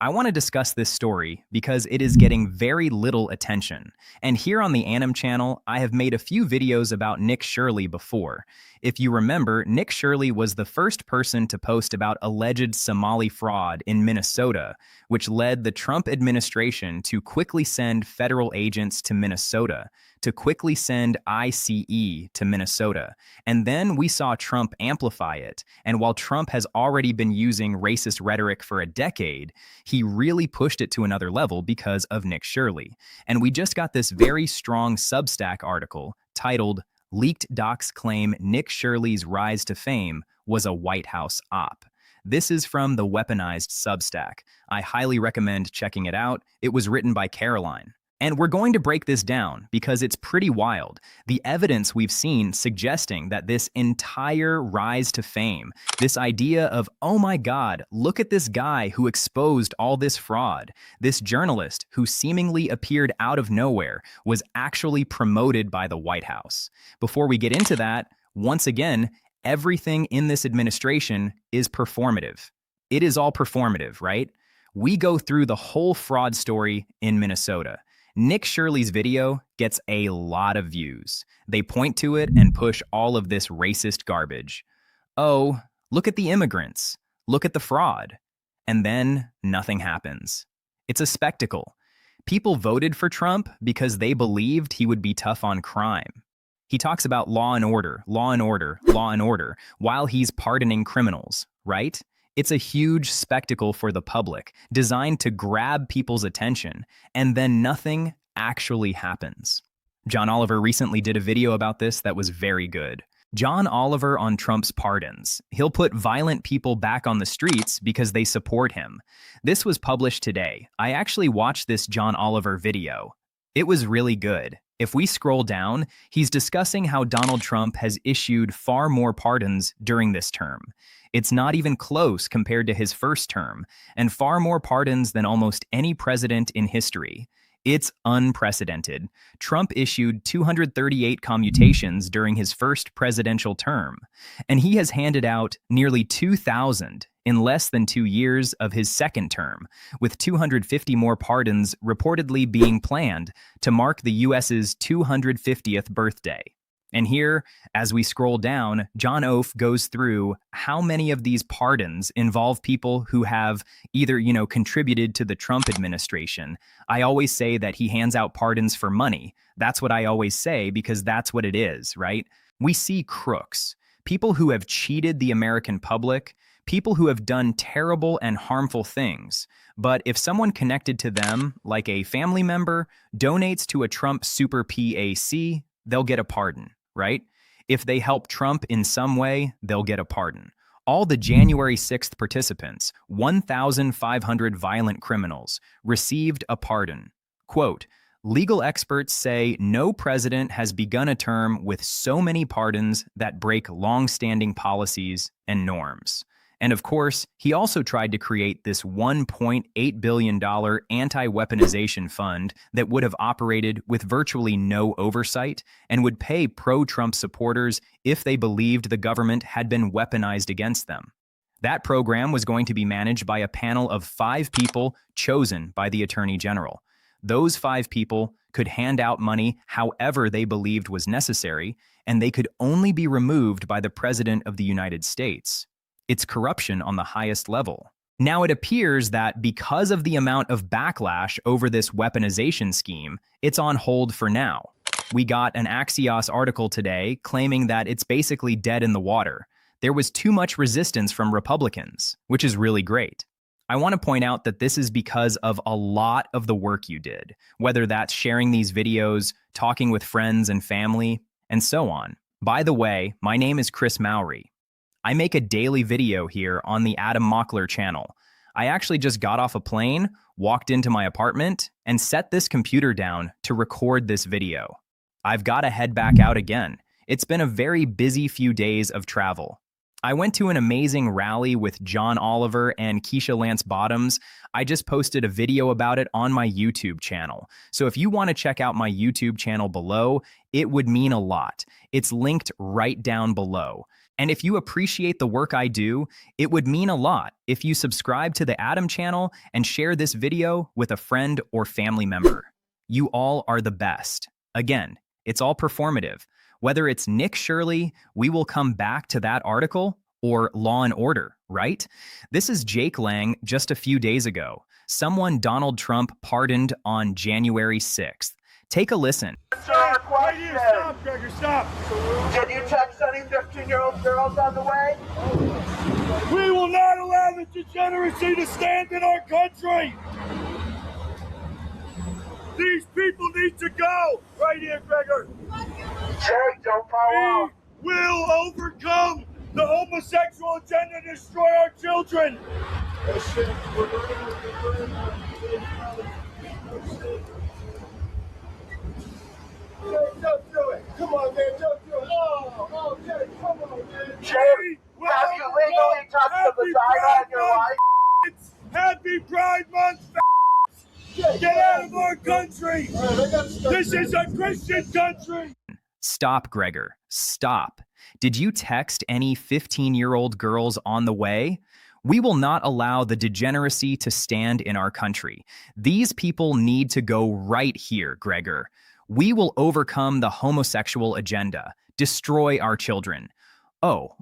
I want to discuss this story because it is getting very little attention. And here on the Anim channel, I have made a few videos about Nick Shirley before. If you remember, Nick Shirley was the first person to post about alleged Somali fraud in Minnesota, which led the Trump administration to quickly send federal agents to Minnesota, to quickly send ICE to Minnesota. And then we saw Trump amplify it. And while Trump has already been using racist rhetoric for a decade, he really pushed it to another level because of Nick Shirley. And we just got this very strong Substack article titled "Leaked Docs Claim Nick Shirley's Rise to Fame Was a White House Op." This is from the Weaponized Substack. I highly recommend checking it out. It was written by Caroline. And we're going to break this down because it's pretty wild. The evidence we've seen suggesting that this entire rise to fame, this idea of, oh my God, look at this guy who exposed all this fraud, this journalist who seemingly appeared out of nowhere, was actually promoted by the White House. Before we get into that, once again, everything in this administration is performative. It is all performative, right? We go through the whole fraud story in Minnesota. Nick Shirley's video gets a lot of views. They point to it and push all of this racist garbage. Oh, look at the immigrants. Look at the fraud. And then nothing happens. It's a spectacle. People voted for Trump because they believed he would be tough on crime. He talks about law and order, law and order, law and order, while he's pardoning criminals, right? It's a huge spectacle for the public, designed to grab people's attention, and then nothing actually happens. John Oliver recently did a video about this that was very good. John Oliver on Trump's pardons. He'll put violent people back on the streets because they support him. This was published today. I actually watched this John Oliver video. It was really good. If we scroll down, he's discussing how Donald Trump has issued far more pardons during this term. It's not even close compared to his first term, and far more pardons than almost any president in history. It's unprecedented. Trump issued 238 commutations during his first presidential term, and he has handed out nearly 2,000 in less than 2 years of his second term, with 250 more pardons reportedly being planned to mark the U.S.'s 250th birthday. And here, as we scroll down, John Oaf goes through how many of these pardons involve people who have either, contributed to the Trump administration. I always say that he hands out pardons for money. That's what I always say because that's what it is, right? We see crooks, people who have cheated the American public, people who have done terrible and harmful things. But if someone connected to them, like a family member, donates to a Trump super PAC, they'll get a pardon. Right? If they help Trump in some way, they'll get a pardon. All the January 6th participants, 1,500 violent criminals, received a pardon. Quote, legal experts say no president has begun a term with so many pardons that break long-standing policies and norms. And of course, he also tried to create this $1.8 billion anti-weaponization fund that would have operated with virtually no oversight and would pay pro-Trump supporters if they believed the government had been weaponized against them. That program was going to be managed by a panel of 5 people chosen by the Attorney General. Those 5 people could hand out money however they believed was necessary, and they could only be removed by the President of the United States. It's corruption on the highest level. Now, it appears that because of the amount of backlash over this weaponization scheme, it's on hold for now. We got an Axios article today claiming that it's basically dead in the water. There was too much resistance from Republicans, which is really great. I want to point out that this is because of a lot of the work you did, whether that's sharing these videos, talking with friends and family, and so on. By the way, my name is Chris Mowry. I make a daily video here on the Adam Mockler channel. I actually just got off a plane, walked into my apartment, and set this computer down to record this video. I've got to head back out again. It's been a very busy few days of travel. I went to an amazing rally with John Oliver and Keisha Lance Bottoms. I just posted a video about it on my YouTube channel. So if you want to check out my YouTube channel below, it would mean a lot. It's linked right down below. And if you appreciate the work I do, it would mean a lot if you subscribe to the Adam channel and share this video with a friend or family member. You all are the best. Again, it's all performative. Whether it's Nick Shirley, we will come back to that article, or Law and Order, right? This is Jake Lang just a few days ago. Someone Donald Trump pardoned on January 6th. Take a listen. Right here, stop, Gregor, stop. Did you text any 15-year-old girls on the way? We will not allow the degeneracy to stand in our country. These people need to go. Right here, Gregor. Jay, don't follow. We will overcome the homosexual agenda and destroy our children. Don't do it. Come on, man. Don't do it. Oh, Jay, come on, man. Jay, have you legally touched the vagina in your life? Happy Pride Month, Get out of our country. This is a Christian country. Stop, Gregor. Stop. Did you text any 15-year-old girls on the way? We will not allow the degeneracy to stand in our country. These people need to go right here, Gregor. We will overcome the homosexual agenda, destroy our children. Oh,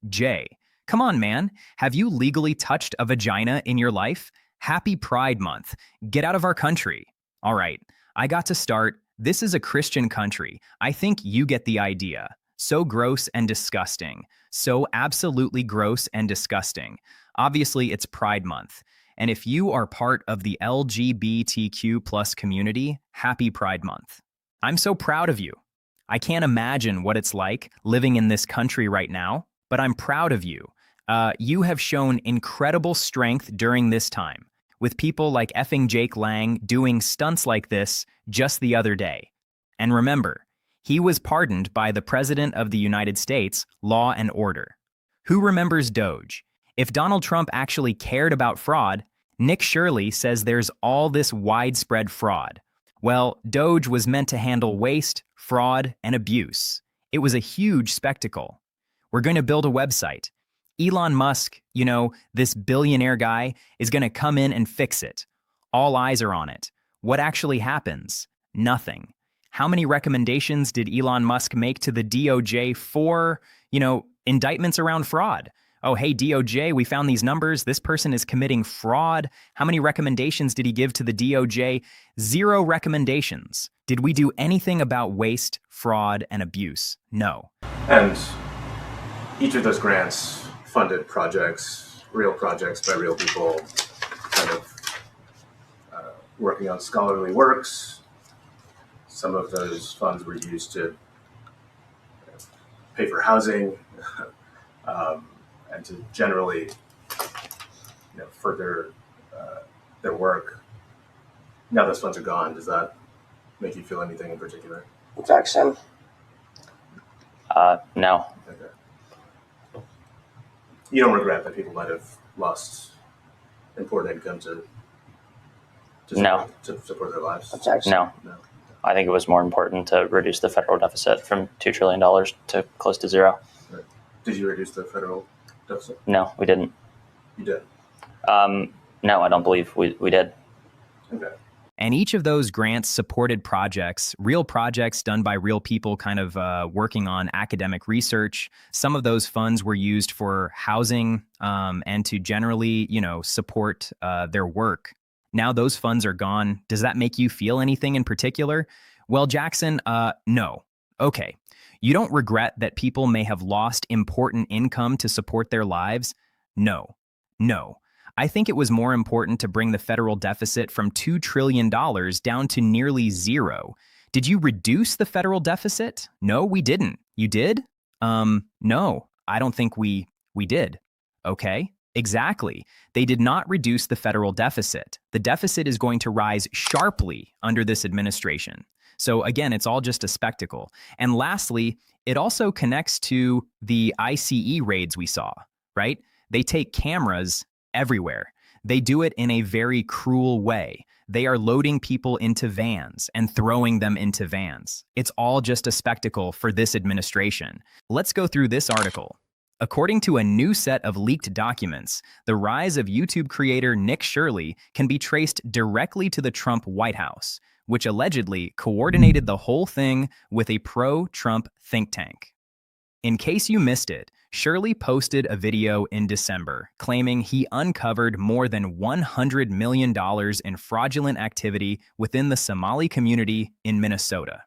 Jay, come on, man. Have you legally touched a vagina in your life? Happy Pride Month. Get out of our country. All right, I got to start. This is a Christian country. I think you get the idea. So gross and disgusting. So absolutely gross and disgusting. Obviously, it's Pride Month. And if you are part of the LGBTQ plus community, happy Pride Month. I'm so proud of you. I can't imagine what it's like living in this country right now, but I'm proud of you. You have shown incredible strength during this time, with people like effing Jake Lang doing stunts like this just the other day. And remember, he was pardoned by the President of the United States, Law and Order. Who remembers Doge? If Donald Trump actually cared about fraud, Nick Shirley says there's all this widespread fraud. Well, Doge was meant to handle waste, fraud, and abuse. It was a huge spectacle. We're going to build a website. Elon Musk, this billionaire guy, is going to come in and fix it. All eyes are on it. What actually happens? Nothing. How many recommendations did Elon Musk make to the DOJ for, indictments around fraud? Oh, hey, DOJ, we found these numbers. This person is committing fraud. How many recommendations did he give to the DOJ? 0 recommendations. Did we do anything about waste, fraud, and abuse? No. And each of those grants funded projects, real projects by real people, kind of working on scholarly works. Some of those funds were used to pay for housing and to generally further their work. Now those funds are gone. Does that make you feel anything in particular? Objection. No. Okay. You don't regret that people might have lost important income to No. support their lives? Objection. No. I think it was more important to reduce the federal deficit from $2 trillion to close to 0. Right. Did you reduce the federal deficit? No, we didn't. You did. No, I don't believe we did. Okay. And each of those grants supported projects, real projects done by real people kind of working on academic research. Some of those funds were used for housing and to generally, support their work. Now those funds are gone. Does that make you feel anything in particular? Well, Jackson, no. Okay. You don't regret that people may have lost important income to support their lives? No. I think it was more important to bring the federal deficit from $2 trillion down to nearly 0. Did you reduce the federal deficit? No, we didn't. You did? No, I don't think we did. Okay, exactly. They did not reduce the federal deficit. The deficit is going to rise sharply under this administration. So again, it's all just a spectacle. And lastly, it also connects to the ICE raids we saw, right? They take cameras everywhere. They do it in a very cruel way. They are loading people into vans and throwing them into vans. It's all just a spectacle for this administration. Let's go through this article. According to a new set of leaked documents, the rise of YouTube creator Nick Shirley can be traced directly to the Trump White House, which allegedly coordinated the whole thing with a pro-Trump think tank. In case you missed it, Shirley posted a video in December claiming he uncovered more than $100 million in fraudulent activity within the Somali community in Minnesota.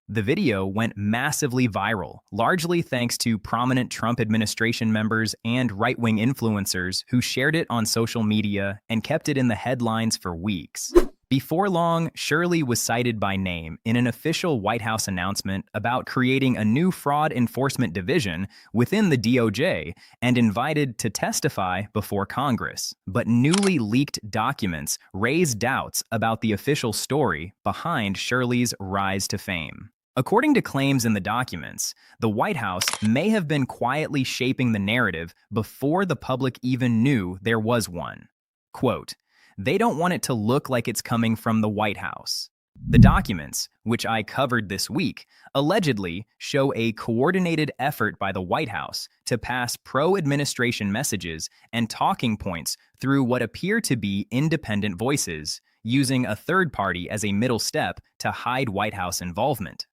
The video went massively viral, largely thanks to prominent Trump administration members and right-wing influencers who shared it on social media and kept it in the headlines for weeks. Before long, Shirley was cited by name in an official White House announcement about creating a new fraud enforcement division within the DOJ and invited to testify before Congress. But newly leaked documents raised doubts about the official story behind Shirley's rise to fame. According to claims in the documents, the White House may have been quietly shaping the narrative before the public even knew there was one. Quote, "They don't want it to look like it's coming from the White House." The documents, which I covered this week, allegedly show a coordinated effort by the White House to pass pro-administration messages and talking points through what appear to be independent voices, using a third party as a middle step to hide White House involvement.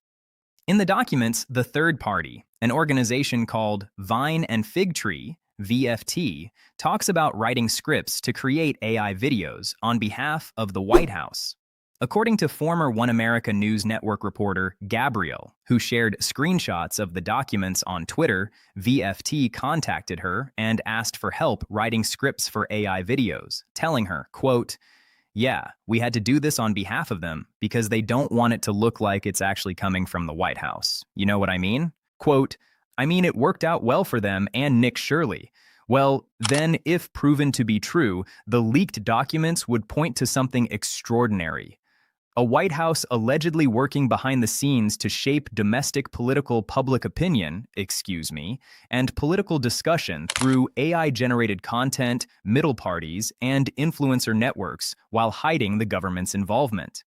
In the documents, the third party, an organization called Vine and Fig Tree, VFT, talks about writing scripts to create AI videos on behalf of the White House. According to former One America News Network reporter Gabrielle, who shared screenshots of the documents on Twitter, VFT contacted her and asked for help writing scripts for AI videos, telling her, quote, "Yeah, we had to do this on behalf of them because they don't want it to look like it's actually coming from the White House. You know what I mean?" Quote, "I mean, it worked out well for them and Nick Shirley. Well, then, if proven to be true, the leaked documents would point to something extraordinary. A White House allegedly working behind the scenes to shape domestic political public opinion, and political discussion through AI-generated content, middle parties, and influencer networks while hiding the government's involvement.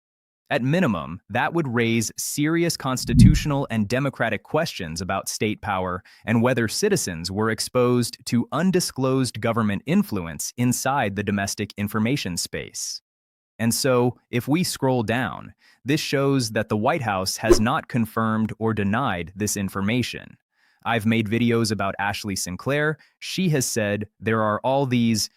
At minimum, that would raise serious constitutional and democratic questions about state power and whether citizens were exposed to undisclosed government influence inside the domestic information space. And so, if we scroll down, this shows that the White House has not confirmed or denied this information. I've made videos about Ashley Sinclair. She has said there are all these,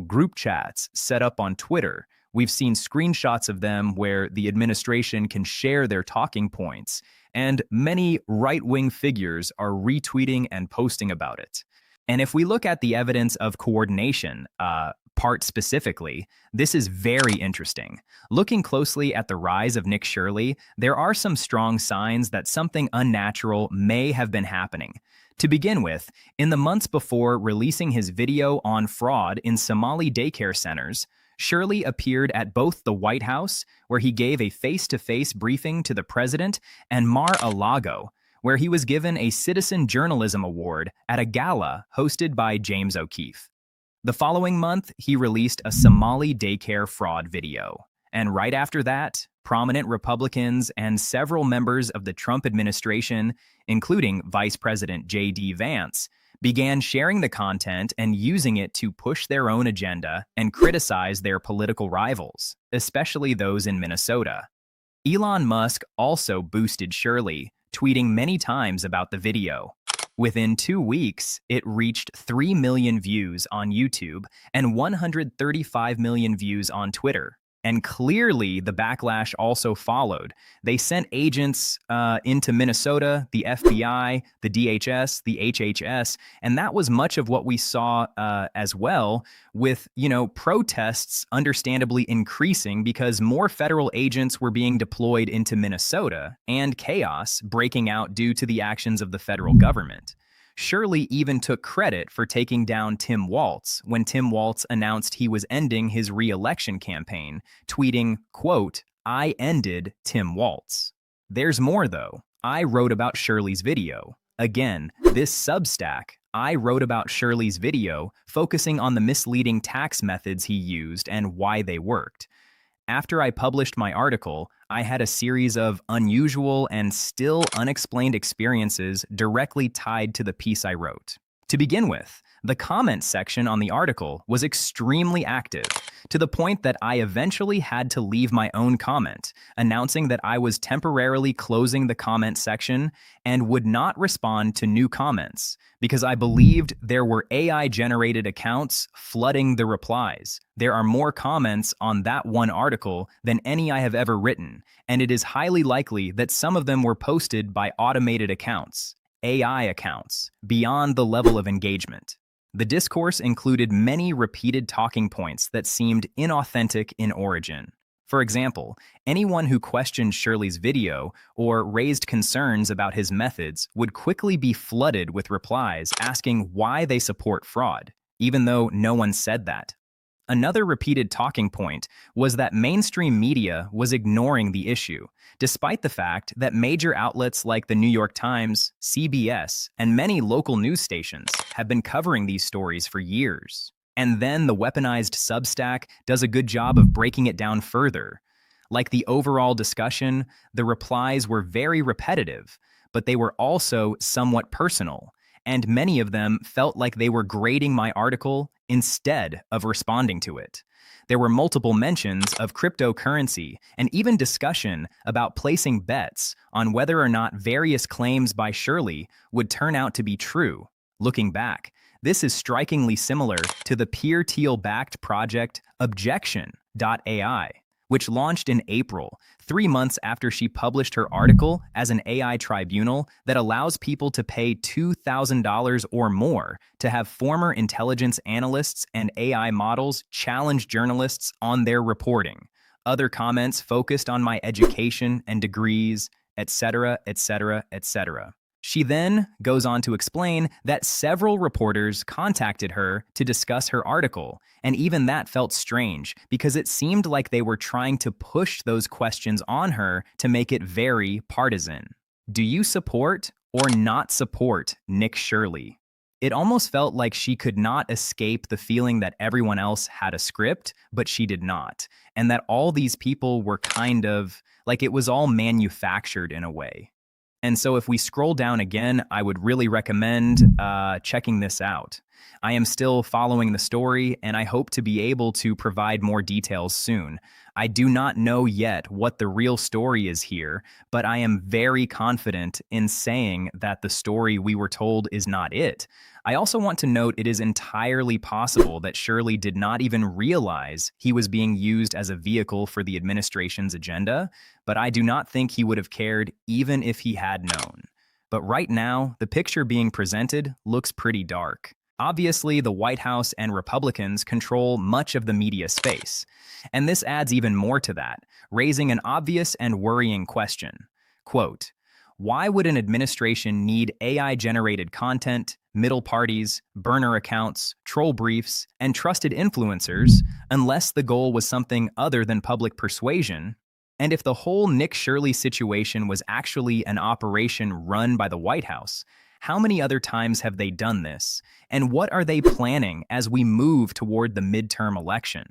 group chats set up on Twitter. We've seen screenshots of them where the administration can share their talking points, and many right-wing figures are retweeting and posting about it. And if we look at the evidence of coordination, part specifically, this is very interesting. Looking closely at the rise of Nick Shirley, there are some strong signs that something unnatural may have been happening. To begin with, in the months before releasing his video on fraud in Somali daycare centers, Shirley appeared at both the White House, where he gave a face-to-face briefing to the president, and Mar-a-Lago, where he was given a Citizen Journalism Award at a gala hosted by James O'Keefe. The following month, he released a Somali daycare fraud video. And right after that, prominent Republicans and several members of the Trump administration, including Vice President J.D. Vance, began sharing the content and using it to push their own agenda and criticize their political rivals, especially those in Minnesota. Elon Musk also boosted Shirley, tweeting many times about the video. Within 2 weeks, it reached 3 million views on YouTube and 135 million views on Twitter. And clearly, the backlash also followed. They sent agents into Minnesota, the FBI, the DHS, the HHS, and that was much of what we saw as well, with protests understandably increasing because more federal agents were being deployed into Minnesota and chaos breaking out due to the actions of the federal government. Shirley even took credit for taking down Tim Walz when Tim Walz announced he was ending his re-election campaign, tweeting, quote, "I ended Tim Walz." There's more, though. I wrote about Shirley's video. Again, this Substack, I wrote about Shirley's video, focusing on the misleading tax methods he used and why they worked. After I published my article, I had a series of unusual and still unexplained experiences directly tied to the piece I wrote. To begin with, the comments section on the article was extremely active, to the point that I eventually had to leave my own comment, announcing that I was temporarily closing the comment section and would not respond to new comments, because I believed there were AI-generated accounts flooding the replies. There are more comments on that one article than any I have ever written, and it is highly likely that some of them were posted by automated accounts, AI accounts, beyond the level of engagement. The discourse included many repeated talking points that seemed inauthentic in origin. For example, anyone who questioned Shirley's video or raised concerns about his methods would quickly be flooded with replies asking why they support fraud, even though no one said that. Another repeated talking point was that mainstream media was ignoring the issue, despite the fact that major outlets like the New York Times, CBS, and many local news stations have been covering these stories for years. And then the weaponized Substack does a good job of breaking it down further. Like the overall discussion, the replies were very repetitive, but they were also somewhat personal, and many of them felt like they were grading my article instead of responding to it. There were multiple mentions of cryptocurrency and even discussion about placing bets on whether or not various claims by Shirley would turn out to be true. Looking back, this is strikingly similar to the peer-Thiel-backed project Objection.ai, which launched in April, 3 months after she published her article as an AI tribunal that allows people to pay $2,000 or more to have former intelligence analysts and AI models challenge journalists on their reporting. Other comments focused on my education and degrees, etc., etc., etc. She then goes on to explain that several reporters contacted her to discuss her article, and even that felt strange because it seemed like they were trying to push those questions on her to make it very partisan. Do you support or not support Nick Shirley? It almost felt like she could not escape the feeling that everyone else had a script, but she did not, and that all these people were kind of like it was all manufactured in a way. And so if we scroll down again, I would really recommend checking this out. I am still following the story, and I hope to be able to provide more details soon. I do not know yet what the real story is here, but I am very confident in saying that the story we were told is not it. I also want to note it is entirely possible that Shirley did not even realize he was being used as a vehicle for the administration's agenda, but I do not think he would have cared even if he had known. But right now, the picture being presented looks pretty dark. Obviously, the White House and Republicans control much of the media space, and this adds even more to that, raising an obvious and worrying question. Quote, why would an administration need AI-generated content, middle parties, burner accounts, troll briefs, and trusted influencers unless the goal was something other than public persuasion? And if the whole Nick Shirley situation was actually an operation run by the White House, how many other times have they done this? And what are they planning as we move toward the midterm election?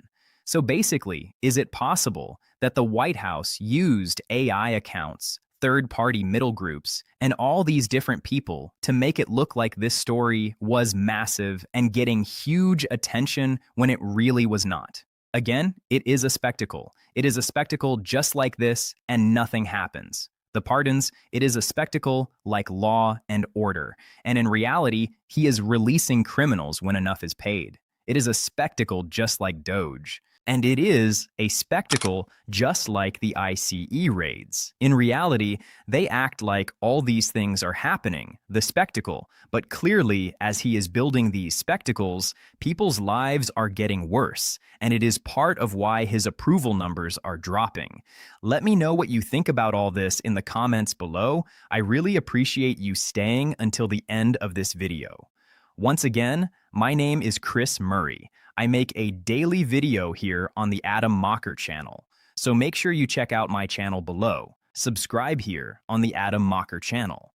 So basically, is it possible that the White House used AI accounts, third-party middle groups, and all these different people to make it look like this story was massive and getting huge attention when it really was not? Again, it is a spectacle. It is a spectacle just like this, and nothing happens. The pardons, it is a spectacle like Law and Order, and in reality, he is releasing criminals when enough is paid. It is a spectacle just like Doge. And it is a spectacle just like the ICE raids. In reality, they act like all these things are happening, the spectacle, but clearly, as he is building these spectacles, people's lives are getting worse, and it is part of why his approval numbers are dropping. Let me know what you think about all this in the comments below. I really appreciate you staying until the end of this video. Once again, my name is Chris Murray. I make a daily video here on the Adam Mocker channel, so make sure you check out my channel below. Subscribe here on the Adam Mocker channel.